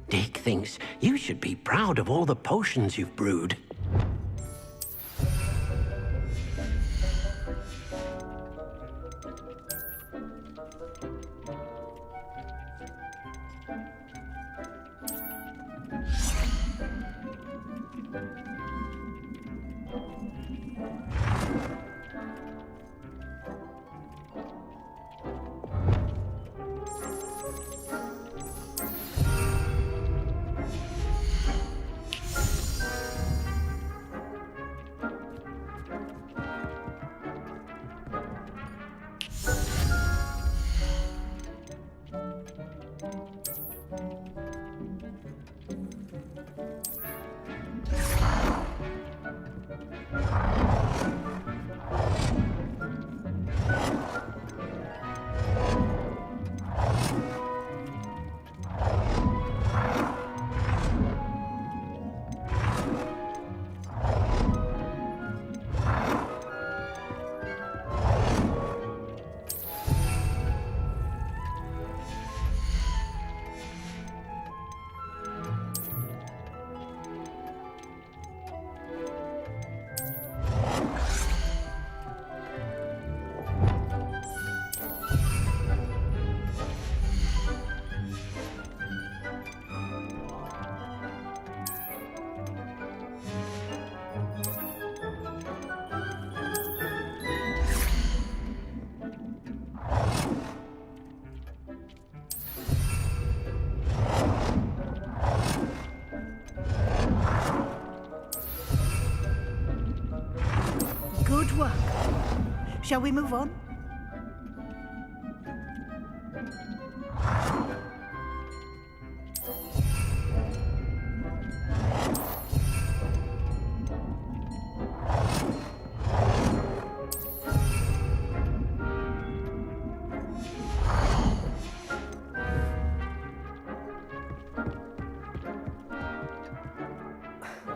Q: Deke thinks you should be proud of all the potions you've brewed.
G: work. Shall we move on?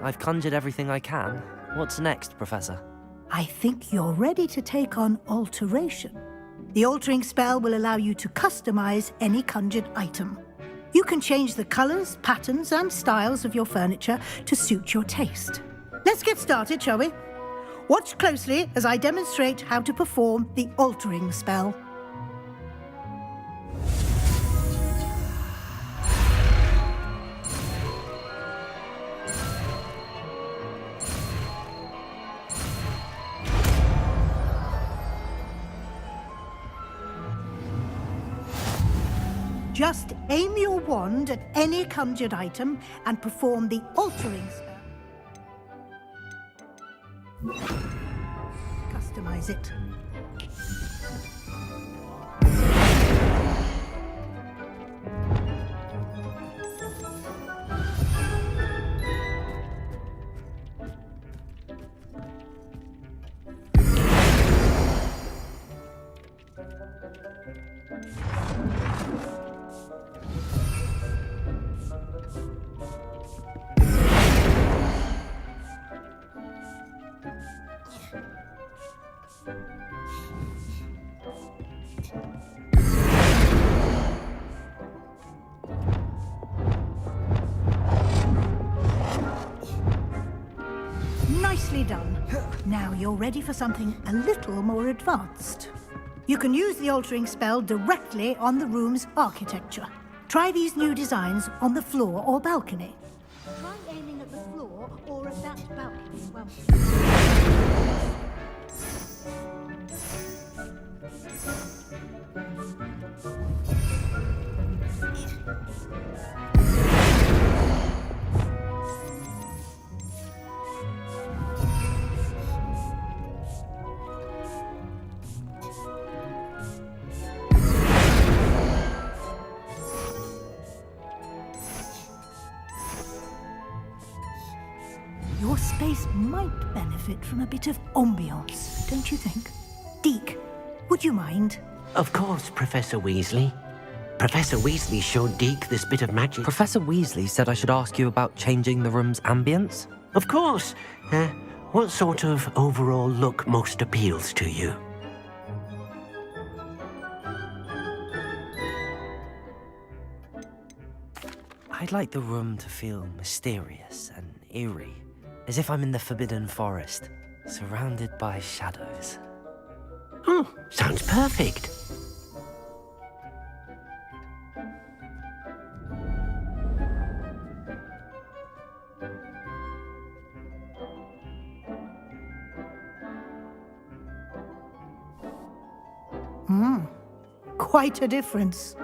E: I've conjured everything I can. What's next, Professor?
G: I think you're ready to take on alteration. The altering spell will allow you to customize any conjured item. You can change the colors, patterns, and styles of your furniture to suit your taste. Let's get started, shall we? Watch closely as I demonstrate how to perform the altering spell. Just aim your wand at any conjured item and perform the altering spell. Customize it. Nicely done. Now you're ready for something a little more advanced. You can use the altering spell directly on the room's architecture. Try these new designs on the floor or balcony. Try aiming at the floor or at that balcony. Your space might benefit from a bit of ambiance, don't you think? Deke, would you mind?
Q: Of course, Professor Weasley. Professor Weasley showed Deke this bit of magic.
E: Professor Weasley said I should ask you about changing the room's ambience?
Q: Of course. What sort of overall look most appeals to you?
E: I'd like the room to feel mysterious and eerie, as if I'm in the Forbidden Forest, surrounded by shadows.
Q: Oh, sounds perfect.
G: Quite a difference.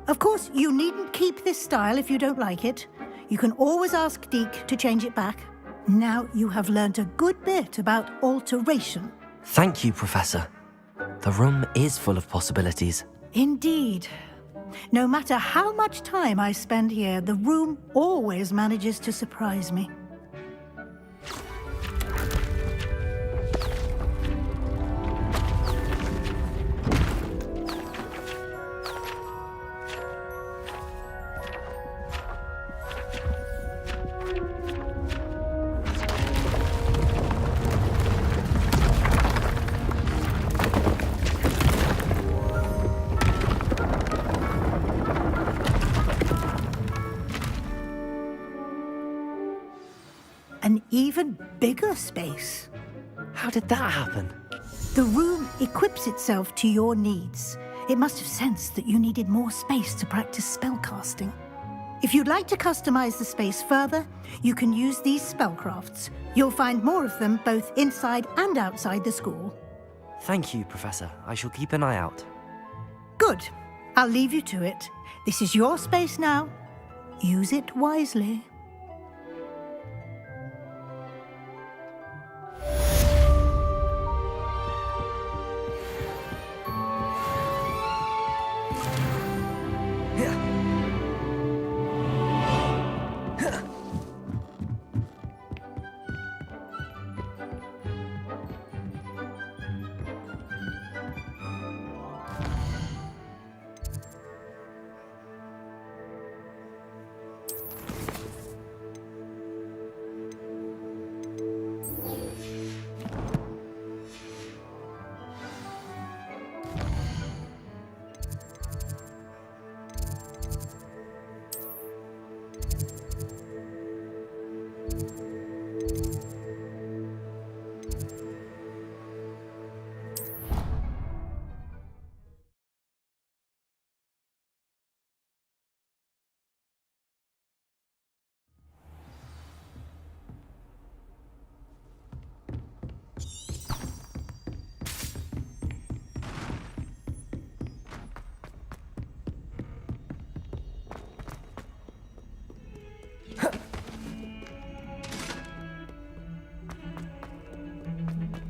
G: Of course, you needn't keep this style if you don't like it. You can always ask Deke to change it back. Now you have learnt a good bit about alteration.
E: Thank you, Professor. The room is full of possibilities.
G: Indeed. No matter how much time I spend here, the room always manages to surprise me. An even bigger space.
E: How did that happen?
G: The room equips itself to your needs. It must have sensed that you needed more space to practice spellcasting. If you'd like to customize the space further, you can use these spellcrafts. You'll find more of them both inside and outside the school.
E: Thank you, Professor. I shall keep an eye out.
G: Good. I'll leave you to it. This is your space now. Use it wisely.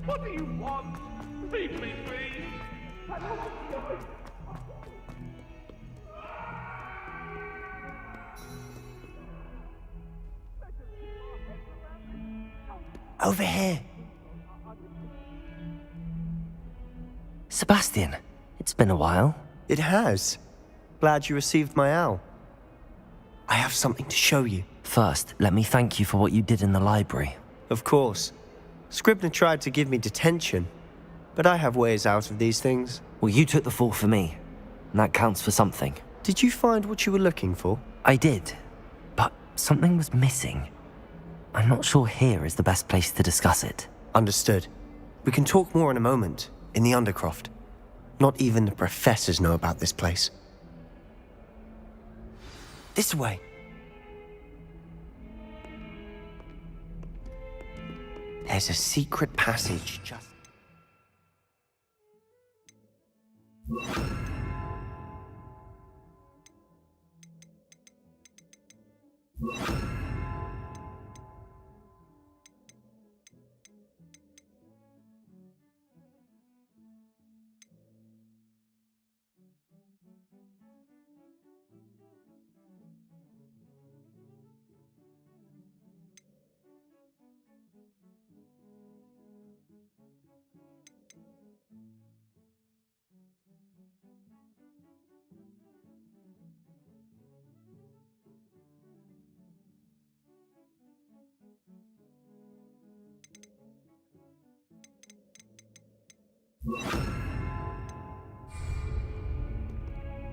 I: What do you want? Leave me, please. I don't want to die.
F: Over here.
E: Sebastian, it's been a while.
F: It has. Glad you received my owl. I have something to show you.
E: First, let me thank you for what you did in the library.
F: Of course. Scribner tried to give me detention, but I have ways out of these things.
E: Well, you took the fall for me, and that counts for something.
F: Did you find what you were looking for?
E: I did, but something was missing. I'm not sure here is the best place to discuss it.
F: Understood. We can talk more in a moment, in the Undercroft. Not even the professors know about this place. This way. There's a secret passage just...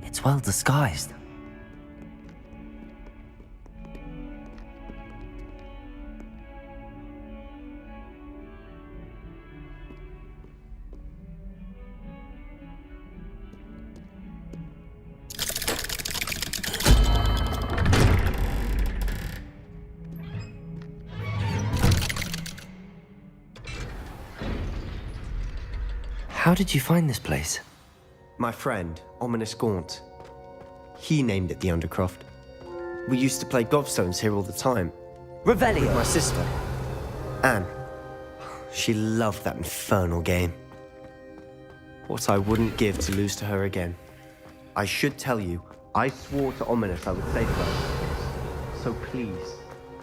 E: It's well disguised. How did you find this place?
F: My friend, Ominous Gaunt. He named it the Undercroft. We used to play gobstones here all the time.
E: Revelio!
F: With my sister, Anne. She loved that infernal game. What I wouldn't give to lose to her again. I should tell you, I swore to Ominous I would safeguard this. So please,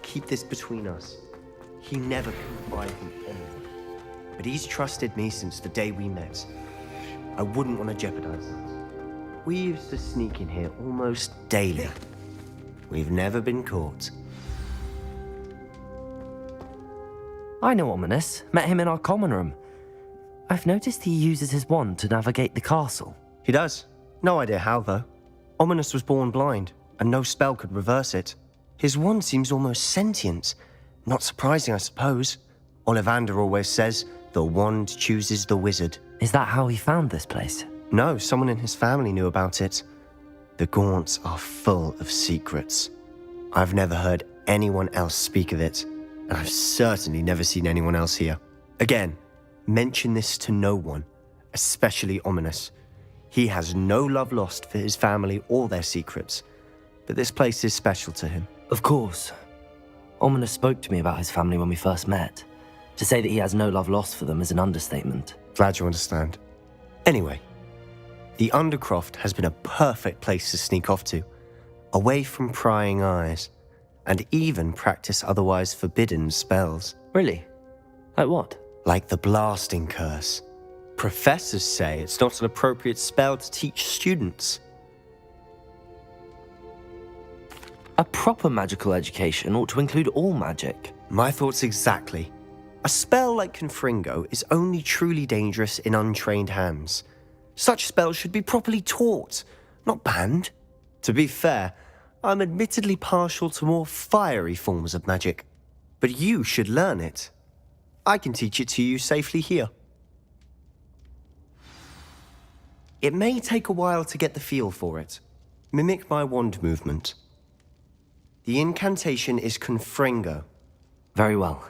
F: keep this between us. He never confided in anyone. But he's trusted me since the day we met. I wouldn't want to jeopardize that. We used to sneak in here almost daily. We've never been caught.
E: I know Ominous. Met him in our common room. I've noticed he uses his wand to navigate the castle.
F: He does. No idea how, though. Ominous was born blind, and no spell could reverse it. His wand seems almost sentient. Not surprising, I suppose. Ollivander always says, the wand chooses the wizard.
E: Is that how he found this place?
F: No, someone in his family knew about it. The Gaunts are full of secrets. I've never heard anyone else speak of it, and I've certainly never seen anyone else here. Again, mention this to no one, especially Ominous. He has no love lost for his family or their secrets, but this place is special to him.
E: Of course. Ominous spoke to me about his family when we first met. To say that he has no love lost for them is an understatement.
F: Glad you understand. Anyway, the Undercroft has been a perfect place to sneak off to, away from prying eyes, and even practice otherwise forbidden spells.
E: Really? Like what?
F: Like the blasting curse. Professors say it's not an appropriate spell to teach students.
E: A proper magical education ought to include all magic.
F: My thoughts exactly. A spell like Confringo is only truly dangerous in untrained hands. Such spells should be properly taught, not banned. To be fair, I'm admittedly partial to more fiery forms of magic, but you should learn it. I can teach it to you safely here. It may take a while to get the feel for it. Mimic my wand movement. The incantation is Confringo.
E: Very well.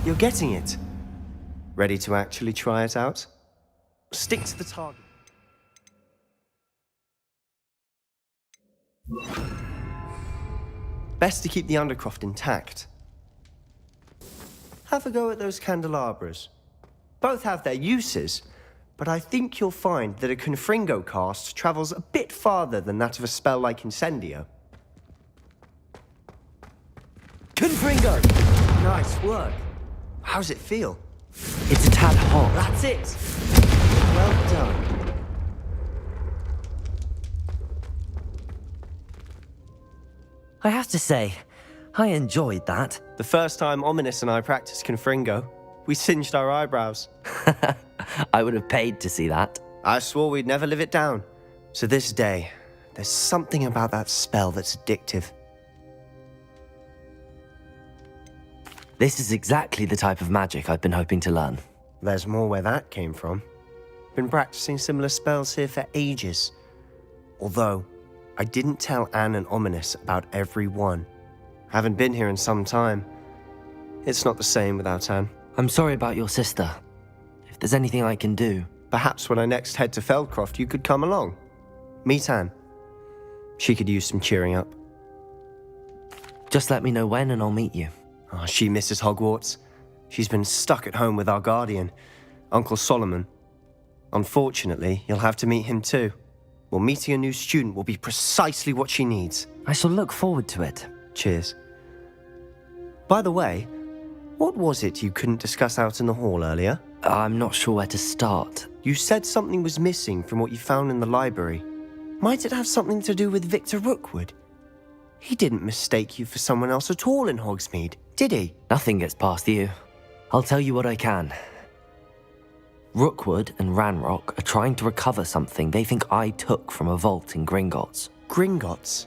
F: You're getting it. Ready to actually try it out? Stick to the target. Best to keep the Undercroft intact. Have a go at those candelabras. Both have their uses, but I think you'll find that a Confringo cast travels a bit farther than that of a spell like Incendio. Confringo! Nice work. How's it feel?
E: It's a tad hot.
F: That's it. Well done.
E: I have to say, I enjoyed that.
F: The first time Ominous and I practiced Confringo, we singed our eyebrows.
E: I would have paid to see that.
F: I swore we'd never live it down. So this day, there's something about that spell that's addictive.
E: This is exactly the type of magic I've been hoping to learn.
F: There's more where that came from. Been practicing similar spells here for ages. Although, I didn't tell Anne and Ominous about every one. Haven't been here in some time. It's not the same without Anne.
E: I'm sorry about your sister. If there's anything I can do...
F: Perhaps when I next head to Feldcroft, you could come along. Meet Anne. She could use some cheering up.
E: Just let me know when and I'll meet you.
F: Oh, she misses Hogwarts. She's been stuck at home with our guardian, Uncle Solomon. Unfortunately, you'll have to meet him too. Well, meeting a new student will be precisely what she needs.
E: I shall look forward to it.
F: Cheers. By the way, what was it you couldn't discuss out in the hall earlier?
E: I'm not sure where to start.
F: You said something was missing from what you found in the library. Might it have something to do with Victor Rookwood? He didn't mistake you for someone else at all in Hogsmeade, did he?
E: Nothing gets past you. I'll tell you what I can. Rookwood and Ranrock are trying to recover something they think I took from a vault in Gringotts.
F: Gringotts?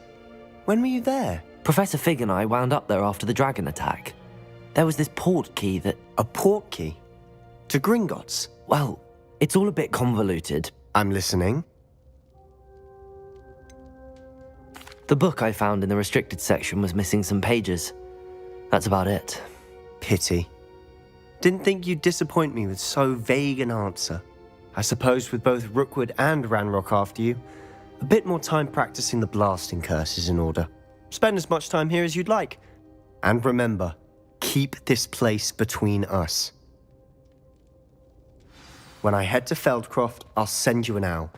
F: When were you there?
E: Professor Fig and I wound up there after the dragon attack. There was this port key that...
F: A port key? To Gringotts?
E: Well, it's all a bit convoluted.
F: I'm listening.
E: The book I found in the restricted section was missing some pages. That's about it.
F: Pity. Didn't think you'd disappoint me with so vague an answer. I suppose with both Rookwood and Ranrock after you, a bit more time practicing the blasting curse is in order. Spend as much time here as you'd like. And remember, keep this place between us. When I head to Feldcroft, I'll send you an owl.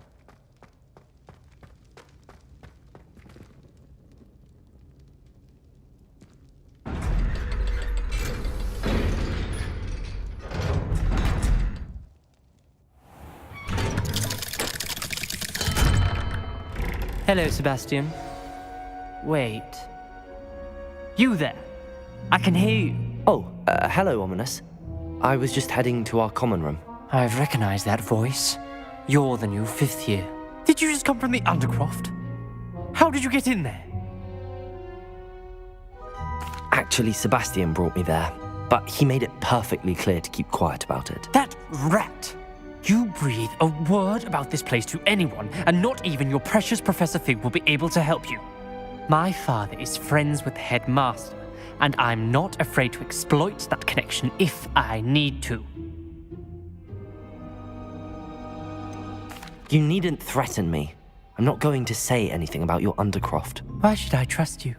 R: Hello, Sebastian. Wait. You there? I can hear you.
E: Oh, hello, Ominous. I was just heading to our common room.
R: I've recognized that voice. You're the new 5th year. Did you just come from the Undercroft? How did you get in there?
E: Actually, Sebastian brought me there, but he made it perfectly clear to keep quiet about it.
R: That rat! You breathe a word about this place to anyone, and not even your precious Professor Fig will be able to help you. My father is friends with the headmaster, and I'm not afraid to exploit that connection if I need to.
E: You needn't threaten me. I'm not going to say anything about your Undercroft.
R: Why should I trust you?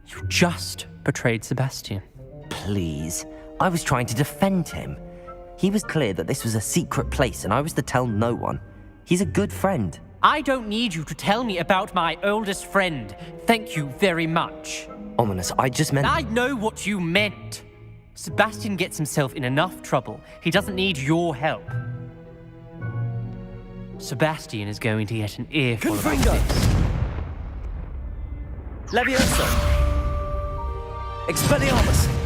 R: You just betrayed Sebastian.
E: Please. I was trying to defend him. He was clear that this was a secret place and I was to tell no one. He's a good friend.
R: I don't need you to tell me about my oldest friend. Thank you very much.
E: Ominous, I just meant...
R: I know what you meant. Sebastian gets himself in enough trouble. He doesn't need your help. Sebastian is going to get an earful of this.
E: Levioso! Expelliarmus!